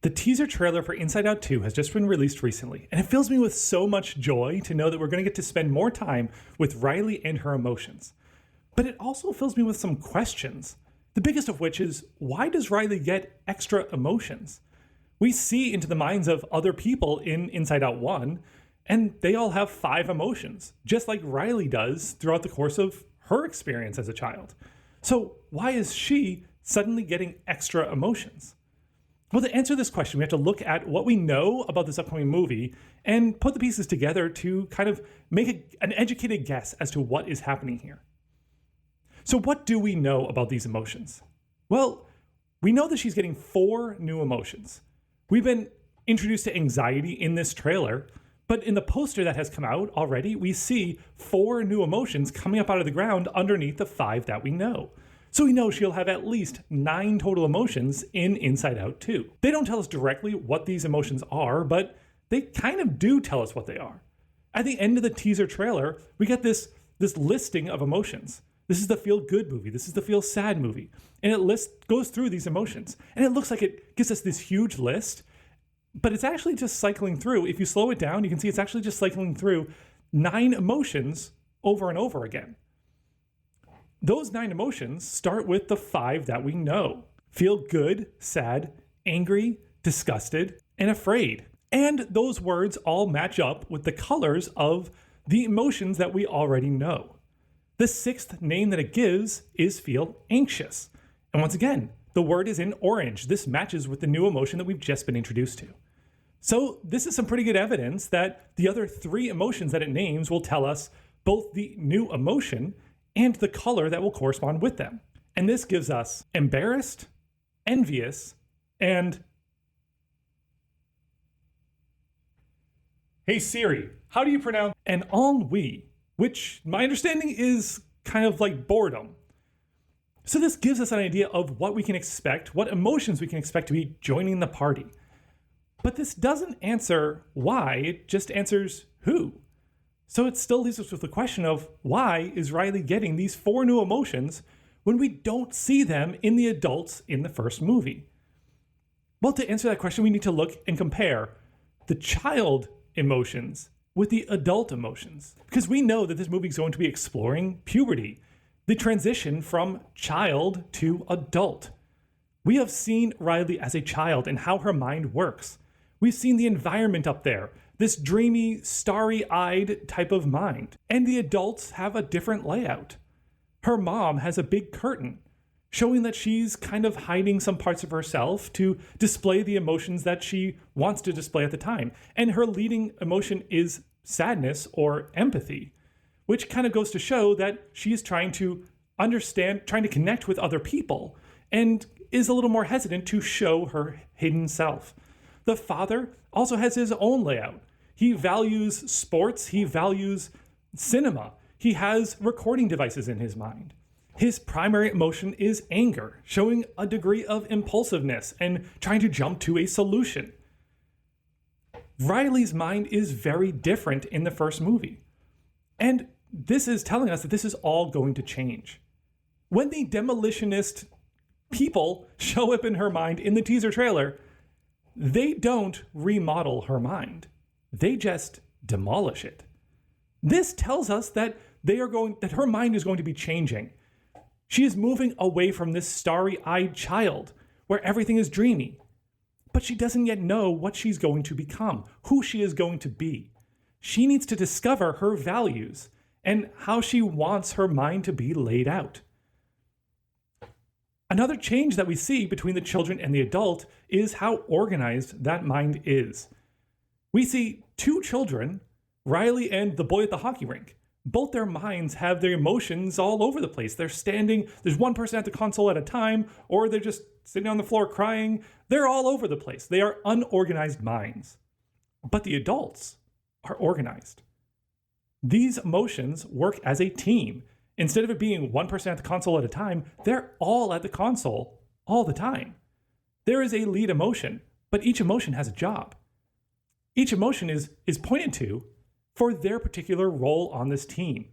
The teaser trailer for Inside Out 2 has just been released recently, and it fills me with so much joy to know that we're going to get to spend more time with Riley and her emotions. But it also fills me with some questions, the biggest of which is, why does Riley get extra emotions? We see into the minds of other people in Inside Out 1, and they all have 5 emotions, just like Riley does throughout the course of her experience as a child. So why is she suddenly getting extra emotions? Well, to answer this question, we have to look at what we know about this upcoming movie and put the pieces together to kind of make an educated guess as to what is happening here. So what do we know about these emotions? Well, we know that she's getting 4 new emotions. We've been introduced to anxiety in this trailer, but in the poster that has come out already, we see 4 new emotions coming up out of the ground underneath the 5 that we know. So we know she'll have at least 9 total emotions in Inside Out 2. They don't tell us directly what these emotions are, but they kind of do tell us what they are. At the end of the teaser trailer, we get this listing of emotions. This is the feel-good movie. This is the feel-sad movie. And it goes through these emotions. And it looks like it gives us this huge list, but it's actually just cycling through. If you slow it down, you can see it's actually just cycling through 9 emotions over and over again. Those 9 emotions start with the 5 that we know. Feel good, sad, angry, disgusted, and afraid. And those words all match up with the colors of the emotions that we already know. The 6th name that it gives is feel anxious. And once again, the word is in orange. This matches with the new emotion that we've just been introduced to. So this is some pretty good evidence that the other 3 emotions that it names will tell us both the new emotion and the color that will correspond with them. And this gives us embarrassed, envious, and... Hey Siri, how do you pronounce an ennui, which my understanding is kind of like boredom. So this gives us an idea of what we can expect, what emotions we can expect to be joining the party. But this doesn't answer why, it just answers who. So it still leaves us with the question of, why is Riley getting these 4 new emotions when we don't see them in the adults in the first movie? Well, to answer that question, we need to look and compare the child emotions with the adult emotions. Because we know that this movie is going to be exploring puberty, the transition from child to adult. We have seen Riley as a child and how her mind works. We've seen the environment up there, this dreamy, starry-eyed type of mind. And the adults have a different layout. Her mom has a big curtain, showing that she's kind of hiding some parts of herself to display the emotions that she wants to display at the time. And her leading emotion is sadness or empathy, which kind of goes to show that she is trying to understand, trying to connect with other people, and is a little more hesitant to show her hidden self. The father also has his own layout. He values sports, he values cinema. He has recording devices in his mind. His primary emotion is anger, showing a degree of impulsiveness and trying to jump to a solution. Riley's mind is very different in the first movie. And this is telling us that this is all going to change. When the demolitionist people show up in her mind in the teaser trailer, they don't remodel her mind. They just demolish it. This tells us that that her mind is going to be changing. She is moving away from this starry-eyed child where everything is dreamy. But she doesn't yet know what she's going to become, who she is going to be. She needs to discover her values and how she wants her mind to be laid out. Another change that we see between the children and the adult is how organized that mind is. We see 2 children, Riley and the boy at the hockey rink. Both their minds have their emotions all over the place. They're standing, there's one person at the console at a time, or they're just sitting on the floor crying. They're all over the place. They are unorganized minds. But the adults are organized. These emotions work as a team. Instead of it being one person at the console at a time, they're all at the console all the time. There is a lead emotion, but each emotion has a job. Each emotion is pointed to for their particular role on this team.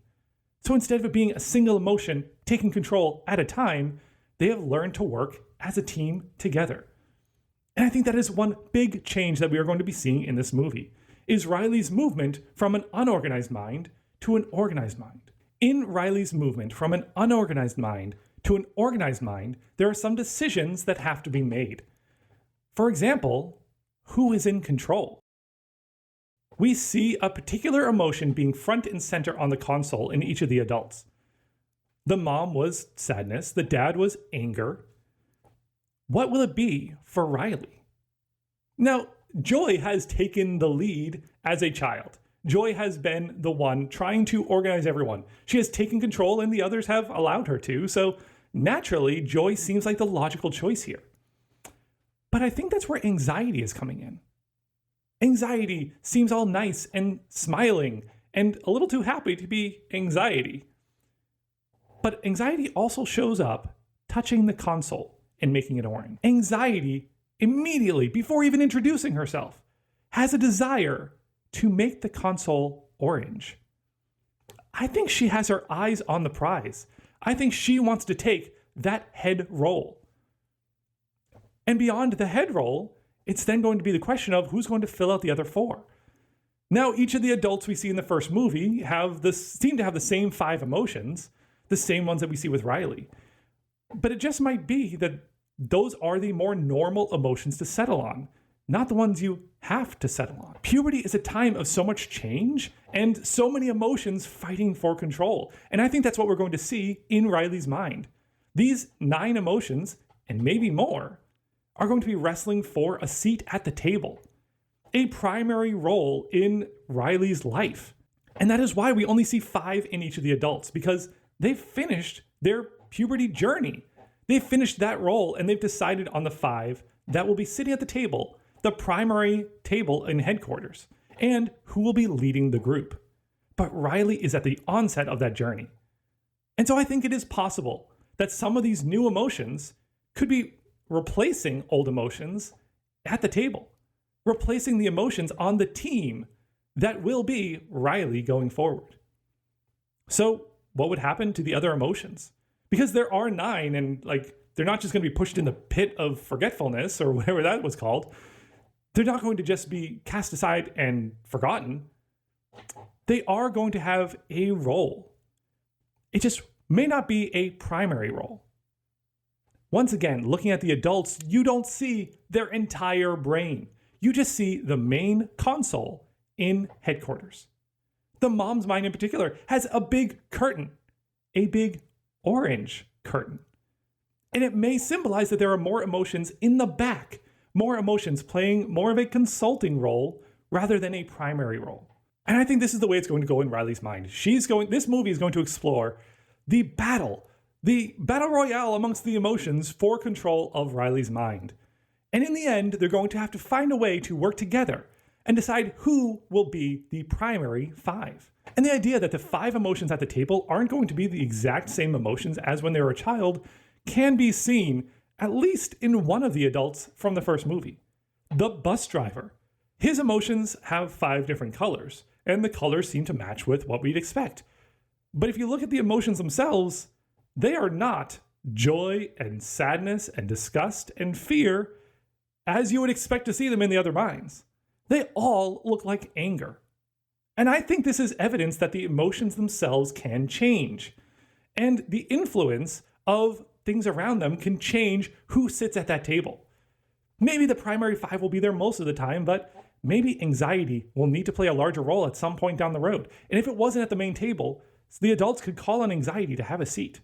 So instead of it being a single emotion taking control at a time, they have learned to work as a team together. And I think that is one big change that we are going to be seeing in this movie, is Riley's movement from an unorganized mind to an organized mind. In Riley's movement from an unorganized mind to an organized mind, there are some decisions that have to be made. For example, who is in control? We see a particular emotion being front and center on the console in each of the adults. The mom was sadness, the dad was anger. What will it be for Riley? Now, Joy has taken the lead as a child. Joy has been the one trying to organize everyone. She has taken control and the others have allowed her to, so naturally, Joy seems like the logical choice here. But I think that's where anxiety is coming in. Anxiety seems all nice and smiling and a little too happy to be anxiety. But anxiety also shows up touching the console and making it orange. Anxiety, immediately, before even introducing herself, has a desire to make the console orange. I think she has her eyes on the prize. I think she wants to take that head roll. And beyond the head roll, it's then going to be the question of who's going to fill out the other 4. Now, each of the adults we see in the first movie seem to have the same 5 emotions, the same ones that we see with Riley. But it just might be that those are the more normal emotions to settle on, not the ones you have to settle on. Puberty is a time of so much change and so many emotions fighting for control. And I think that's what we're going to see in Riley's mind. These 9 emotions, and maybe more, are going to be wrestling for a seat at the table, a primary role in Riley's life. And that is why we only see 5 in each of the adults, because they've finished their puberty journey. They've finished that role and they've decided on the 5 that will be sitting at the table, the primary table in headquarters, and who will be leading the group. But Riley is at the onset of that journey. And so I think it is possible that some of these new emotions could be replacing old emotions at the table, replacing the emotions on the team that will be Riley going forward. So what would happen to the other emotions? Because there are 9 and they're not just going to be pushed in the pit of forgetfulness or whatever that was called. They're not going to just be cast aside and forgotten. They are going to have a role. It just may not be a primary role. Once again, looking at the adults, you don't see their entire brain. You just see the main console in headquarters. The mom's mind in particular has a big curtain, a big orange curtain. And it may symbolize that there are more emotions in the back, more emotions playing more of a consulting role rather than a primary role. And I think this is the way it's going to go in Riley's mind. This movie is going to explore the battle royale amongst the emotions for control of Riley's mind. And in the end, they're going to have to find a way to work together and decide who will be the primary 5. And the idea that the 5 emotions at the table aren't going to be the exact same emotions as when they were a child can be seen at least in one of the adults from the first movie. The bus driver. His emotions have 5 different colors, and the colors seem to match with what we'd expect. But if you look at the emotions themselves, they are not joy and sadness and disgust and fear as you would expect to see them in the other minds. They all look like anger. And I think this is evidence that the emotions themselves can change. And the influence of things around them can change who sits at that table. Maybe the primary 5 will be there most of the time, but maybe anxiety will need to play a larger role at some point down the road. And if it wasn't at the main table, the adults could call on anxiety to have a seat.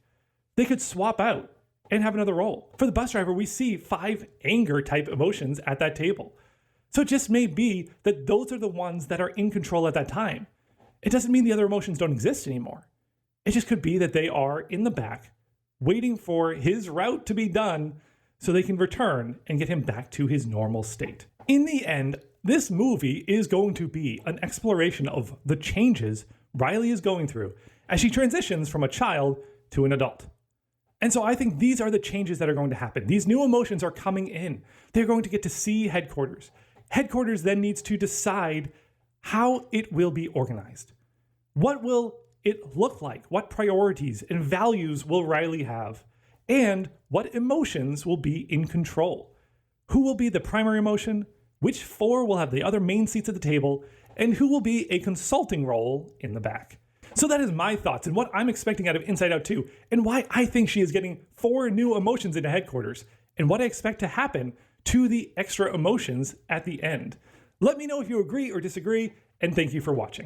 They could swap out and have another role. For the bus driver, we see 5 anger type emotions at that table. So it just may be that those are the ones that are in control at that time. It doesn't mean the other emotions don't exist anymore. It just could be that they are in the back, waiting for his route to be done so they can return and get him back to his normal state. In the end, this movie is going to be an exploration of the changes Riley is going through as she transitions from a child to an adult. And so I think these are the changes that are going to happen. These new emotions are coming in. They're going to get to see headquarters. Headquarters then needs to decide how it will be organized. What will it look like? What priorities and values will Riley have? And what emotions will be in control? who will be the primary emotion, which four will have the other main seats at the table, and who will be a consulting role in the back. So that is my thoughts and what I'm expecting out of Inside Out 2, and why I think she is getting 4 new emotions into headquarters, and what I expect to happen to the extra emotions at the end. Let me know if you agree or disagree, and thank you for watching.